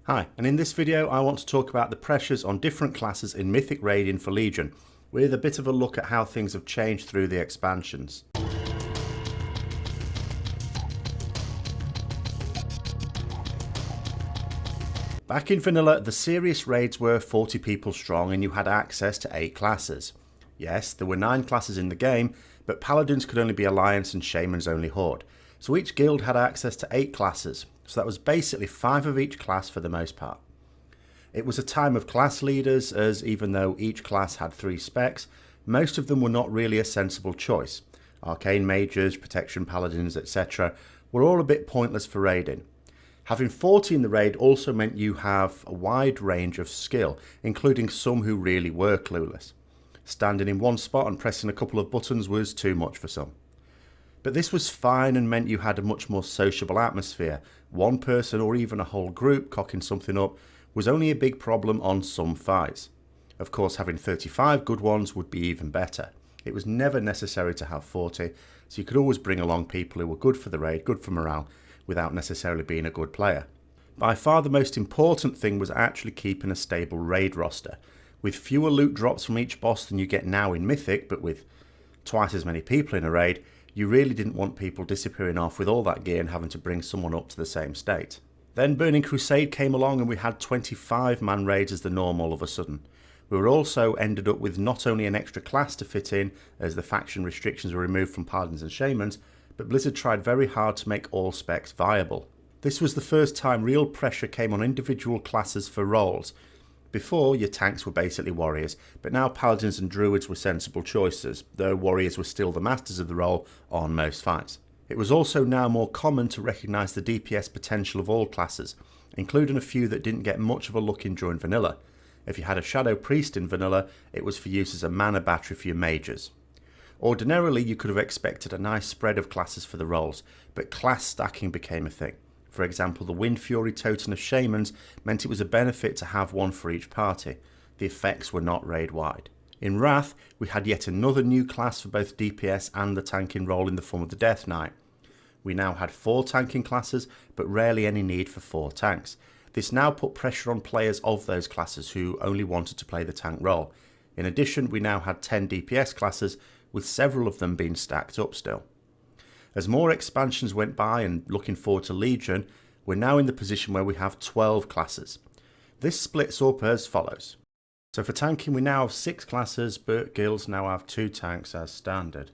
Hi, and in this video I want to talk about the pressures on different classes in Mythic raiding for Legion, with a bit of a look at how things have changed through the expansions. Back in vanilla, the serious raids were 40 people strong and you had access to 8 classes. Yes, there were 9 classes in the game, but Paladins could only be Alliance and Shamans only Horde. So each guild had access to 8 classes, so that was basically 5 of each class for the most part. It was a time of class leaders, as even though each class had 3 specs, most of them were not really a sensible choice. Arcane Mages, Protection Paladins, etc. were all a bit pointless for raiding. Having 40 in the raid also meant you have a wide range of skill, including some who really were clueless. Standing in one spot and pressing a couple of buttons was too much for some. But this was fine and meant you had a much more sociable atmosphere. One person or even a whole group cocking something up was only a big problem on some fights. Of course, having 35 good ones would be even better. It was never necessary to have 40, so you could always bring along people who were good for the raid, good for morale, without necessarily being a good player. By far the most important thing was actually keeping a stable raid roster. With fewer loot drops from each boss than you get now in Mythic, but with twice as many people in a raid, you really didn't want people disappearing off with all that gear and having to bring someone up to the same state. Then Burning Crusade came along and we had 25-man raids as the norm all of a sudden. We were also ended up with not only an extra class to fit in, as the faction restrictions were removed from Paladins and Shamans, but Blizzard tried very hard to make all specs viable. This was the first time real pressure came on individual classes for roles. Before, your tanks were basically warriors, but now Paladins and Druids were sensible choices, though warriors were still the masters of the role on most fights. It was also now more common to recognise the DPS potential of all classes, including a few that didn't get much of a look in during vanilla. If you had a Shadow Priest in vanilla, it was for use as a mana battery for your mages. Ordinarily, you could have expected a nice spread of classes for the roles, but class stacking became a thing. For example, the Wind Fury Totem of Shamans meant it was a benefit to have one for each party. The effects were not raid-wide. In Wrath, we had yet another new class for both DPS and the tanking role in the form of the Death Knight. We now had 4 tanking classes, but rarely any need for 4 tanks. This now put pressure on players of those classes who only wanted to play the tank role. In addition, we now had 10 DPS classes, with several of them being stacked up still. As more expansions went by and looking forward to Legion, we're now in the position where we have 12 classes. This splits up as follows. So for tanking we now have 6 classes, but guilds now have 2 tanks as standard.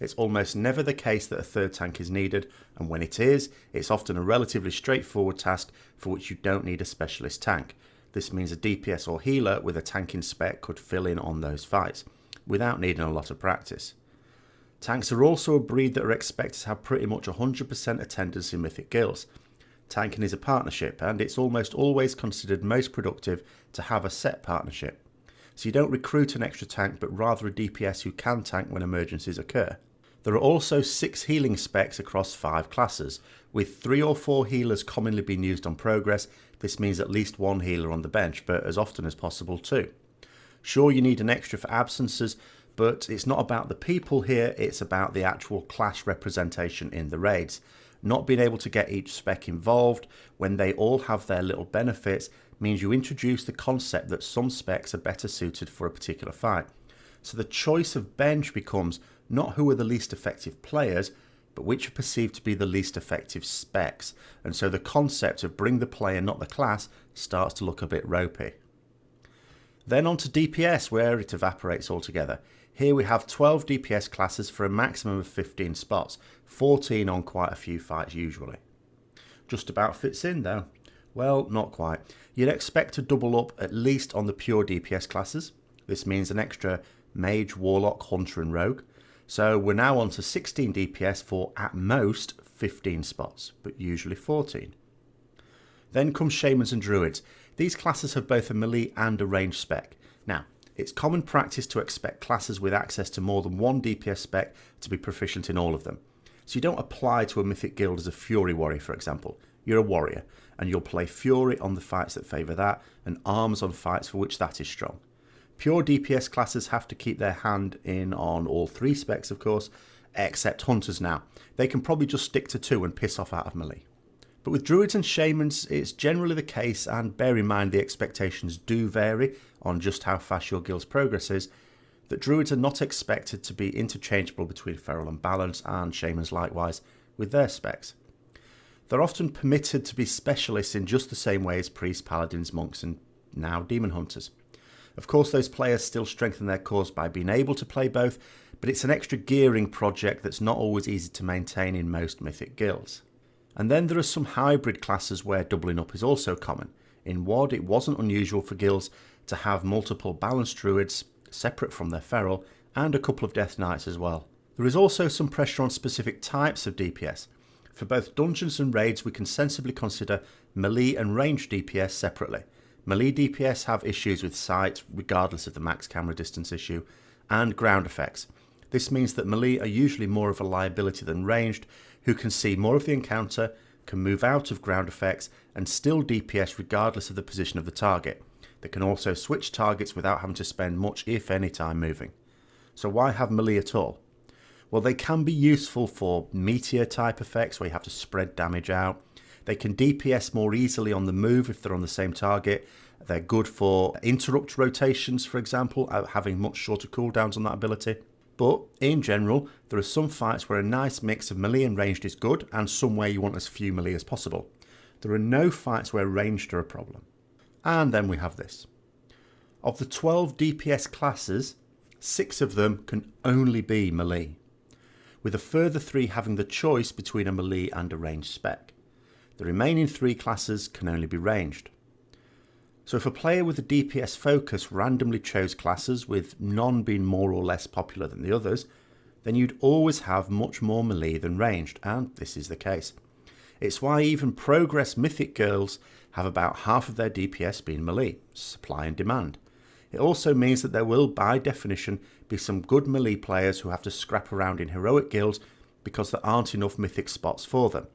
It's almost never the case that a 3rd tank is needed, and when it is, it's often a relatively straightforward task for which you don't need a specialist tank. This means a DPS or healer with a tanking spec could fill in on those fights, without needing a lot of practice. Tanks are also a breed that are expected to have pretty much 100% attendance in Mythic guilds. Tanking is a partnership, and it's almost always considered most productive to have a set partnership. So you don't recruit an extra tank, but rather a DPS who can tank when emergencies occur. There are also 6 healing specs across 5 classes, with 3 or 4 healers commonly being used on progress. This means at least 1 healer on the bench, but as often as possible 2. Sure, you need an extra for absences, but it's not about the people here, it's about the actual class representation in the raids. Not being able to get each spec involved when they all have their little benefits means you introduce the concept that some specs are better suited for a particular fight. So the choice of bench becomes not who are the least effective players, but which are perceived to be the least effective specs. And so the concept of bring the player not the class starts to look a bit ropey. Then on to DPS, where it evaporates altogether. Here we have 12 DPS classes for a maximum of 15 spots, 14 on quite a few fights usually. Just about fits in though. Well, not quite. You'd expect to double up at least on the pure DPS classes. This means an extra Mage, Warlock, Hunter and Rogue. So we're now on to 16 DPS for at most 15 spots, but usually 14. Then comes Shamans and Druids. These classes have both a melee and a range spec. Now, it's common practice to expect classes with access to more than 1 DPS spec to be proficient in all of them. So you don't apply to a Mythic guild as a Fury warrior, for example. You're a warrior, and you'll play Fury on the fights that favour that, and Arms on fights for which that is strong. Pure DPS classes have to keep their hand in on all 3 specs, of course, except Hunters now. They can probably just stick to 2 and piss off out of melee. But with druids and shamans, it's generally the case, and bear in mind the expectations do vary on just how fast your guild's progress is, that druids are not expected to be interchangeable between feral and balance, and shamans likewise with their specs. They're often permitted to be specialists in just the same way as priests, paladins, monks, and now demon hunters. Of course, those players still strengthen their cause by being able to play both, but it's an extra gearing project that's not always easy to maintain in most Mythic guilds. And then there are some hybrid classes where doubling up is also common. In WoD, it wasn't unusual for guilds to have multiple balanced druids, separate from their feral, and a couple of death knights as well. There is also some pressure on specific types of DPS. For both dungeons and raids, we can sensibly consider melee and ranged DPS separately. Melee DPS have issues with sight, regardless of the max camera distance issue, and ground effects. This means that melee are usually more of a liability than ranged, who can see more of the encounter, can move out of ground effects, and still DPS regardless of the position of the target. They can also switch targets without having to spend much, if any, time moving. So why have melee at all? Well, they can be useful for meteor type effects where you have to spread damage out. They can DPS more easily on the move if they're on the same target. They're good for interrupt rotations, for example, having much shorter cooldowns on that ability. But in general, there are some fights where a nice mix of melee and ranged is good, and some where you want as few melee as possible. There are no fights where ranged are a problem. And then we have this. Of the 12 DPS classes, 6 of them can only be melee, with a further 3 having the choice between a melee and a ranged spec. The remaining 3 classes can only be ranged. So if a player with a DPS focus randomly chose classes, with none being more or less popular than the others, then you'd always have much more melee than ranged, and this is the case. It's why even progress Mythic girls have about half of their DPS being melee, supply and demand. It also means that there will, by definition, be some good melee players who have to scrap around in heroic guilds because there aren't enough Mythic spots for them.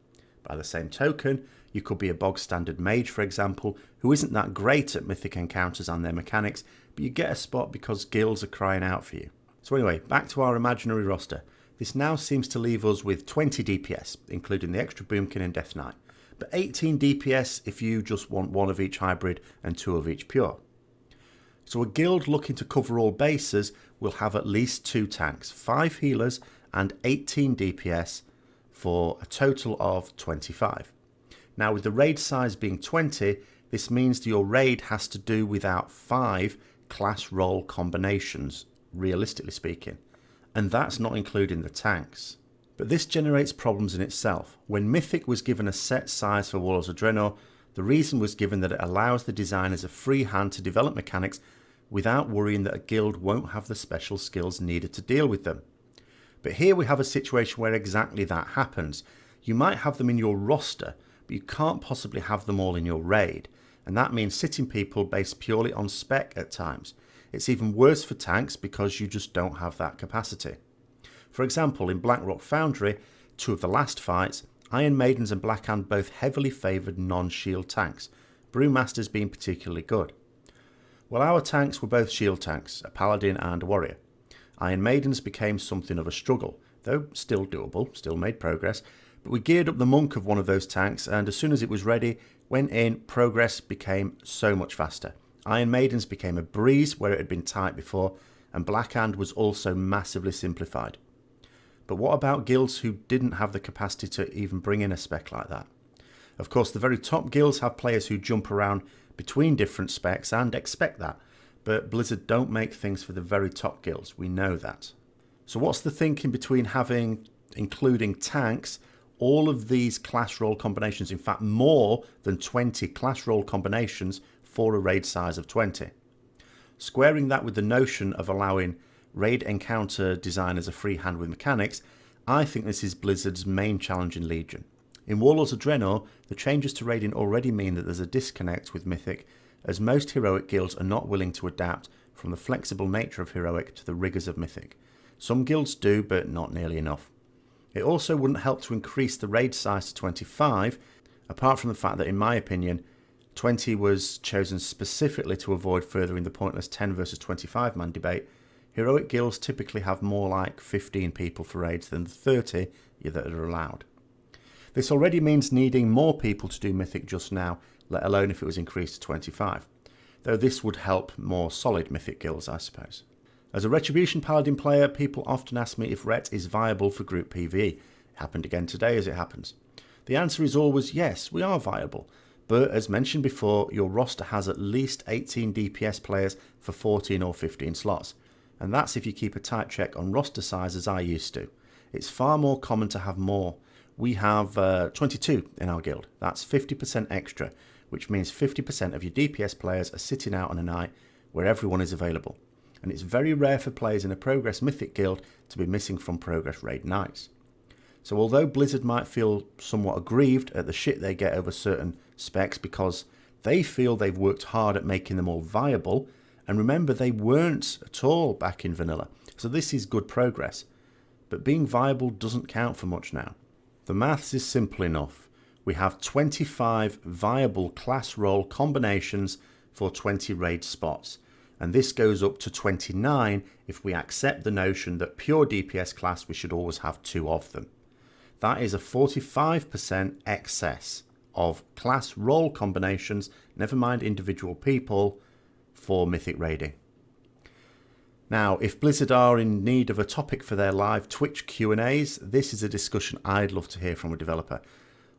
By the same token, you could be a bog standard mage, for example, who isn't that great at Mythic encounters and their mechanics, but you get a spot because guilds are crying out for you. So anyway, back to our imaginary roster. This now seems to leave us with 20 DPS, including the extra Boomkin and Death Knight, but 18 DPS if you just want 1 of each hybrid and 2 of each pure. So a guild looking to cover all bases will have at least 2 tanks, 5 healers and 18 DPS for a total of 25. Now with the raid size being 20, this means that your raid has to do without 5 class role combinations, realistically speaking, and that's not including the tanks. But this generates problems in itself. When Mythic was given a set size for Warlords of Draenor, the reason was given that it allows the designers a free hand to develop mechanics without worrying that a guild won't have the special skills needed to deal with them. But here we have a situation where exactly that happens. You might have them in your roster, but you can't possibly have them all in your raid, and that means sitting people based purely on spec at times. It's even worse for tanks because you just don't have that capacity. For example, in Blackrock Foundry, 2 of the last fights, Iron Maidens and Blackhand both heavily favoured non-shield tanks, Brewmasters being particularly good. Well, our tanks were both shield tanks, a paladin and a warrior. Iron Maidens became something of a struggle, though still doable, still made progress, but we geared up the monk of one of those tanks, and as soon as it was ready, went in, progress became so much faster. Iron Maidens became a breeze where it had been tight before, and Blackhand was also massively simplified. But what about guilds who didn't have the capacity to even bring in a spec like that? Of course, the very top guilds have players who jump around between different specs and expect that, but Blizzard don't make things for the very top guilds, we know that. So what's the thinking between including tanks, all of these class role combinations, in fact more than 20 class role combinations for a raid size of 20? Squaring that with the notion of allowing raid encounter designers a free hand with mechanics, I think this is Blizzard's main challenge in Legion. In Warlords of Draenor, the changes to raiding already mean that there's a disconnect with Mythic, as most heroic guilds are not willing to adapt from the flexible nature of heroic to the rigours of Mythic. Some guilds do, but not nearly enough. It also wouldn't help to increase the raid size to 25, apart from the fact that, in my opinion, 20 was chosen specifically to avoid furthering the pointless 10 versus 25 man debate. Heroic guilds typically have more like 15 people for raids than the 30 that are allowed. This already means needing more people to do Mythic just now, let alone if it was increased to 25. Though this would help more solid Mythic guilds, I suppose. As a Retribution Paladin player, people often ask me if Ret is viable for group PvE. It happened again today as it happens. The answer is always yes, we are viable. But as mentioned before, your roster has at least 18 DPS players for 14 or 15 slots. And that's if you keep a tight check on roster size as I used to. It's far more common to have more. We have 22 in our guild. That's 50% extra, which means 50% of your DPS players are sitting out on a night where everyone is available. And it's very rare for players in a Progress Mythic guild to be missing from Progress Raid nights. So although Blizzard might feel somewhat aggrieved at the shit they get over certain specs because they feel they've worked hard at making them all viable, and remember they weren't at all back in vanilla, so this is good progress. But being viable doesn't count for much now. The maths is simple enough. We have 25 viable class role combinations for 20 raid spots, and this goes up to 29 if we accept the notion that pure DPS class we should always have 2 of them. That is a 45% excess of class role combinations, never mind individual people, for Mythic raiding. Now, if Blizzard are in need of a topic for their live Twitch Q&As, this is a discussion I'd love to hear from a developer.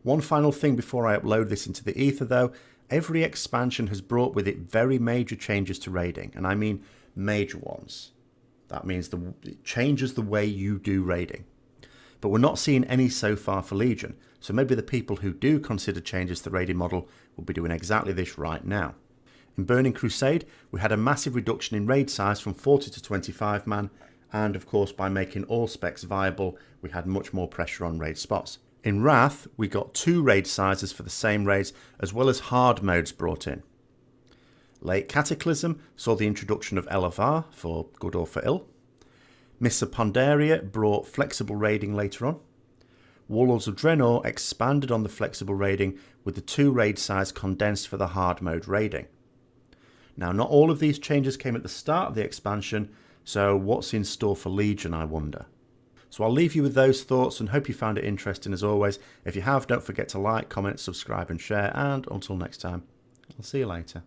One final thing before I upload this into the ether though, every expansion has brought with it very major changes to raiding, and I mean major ones. That means it changes the way you do raiding. But we're not seeing any so far for Legion, so maybe the people who do consider changes to the raiding model will be doing exactly this right now. In Burning Crusade, we had a massive reduction in raid size from 40 to 25 man, and of course by making all specs viable, we had much more pressure on raid spots. In Wrath, we got 2 raid sizes for the same raids, as well as hard modes brought in. Late Cataclysm saw the introduction of LFR, for good or for ill. Missa Pandaria brought flexible raiding later on. Warlords of Draenor expanded on the flexible raiding with the 2 raid size condensed for the hard mode raiding. Now, not all of these changes came at the start of the expansion, so what's in store for Legion, I wonder? So I'll leave you with those thoughts and hope you found it interesting as always. If you have, don't forget to like, comment, subscribe and share, and until next time, I'll see you later.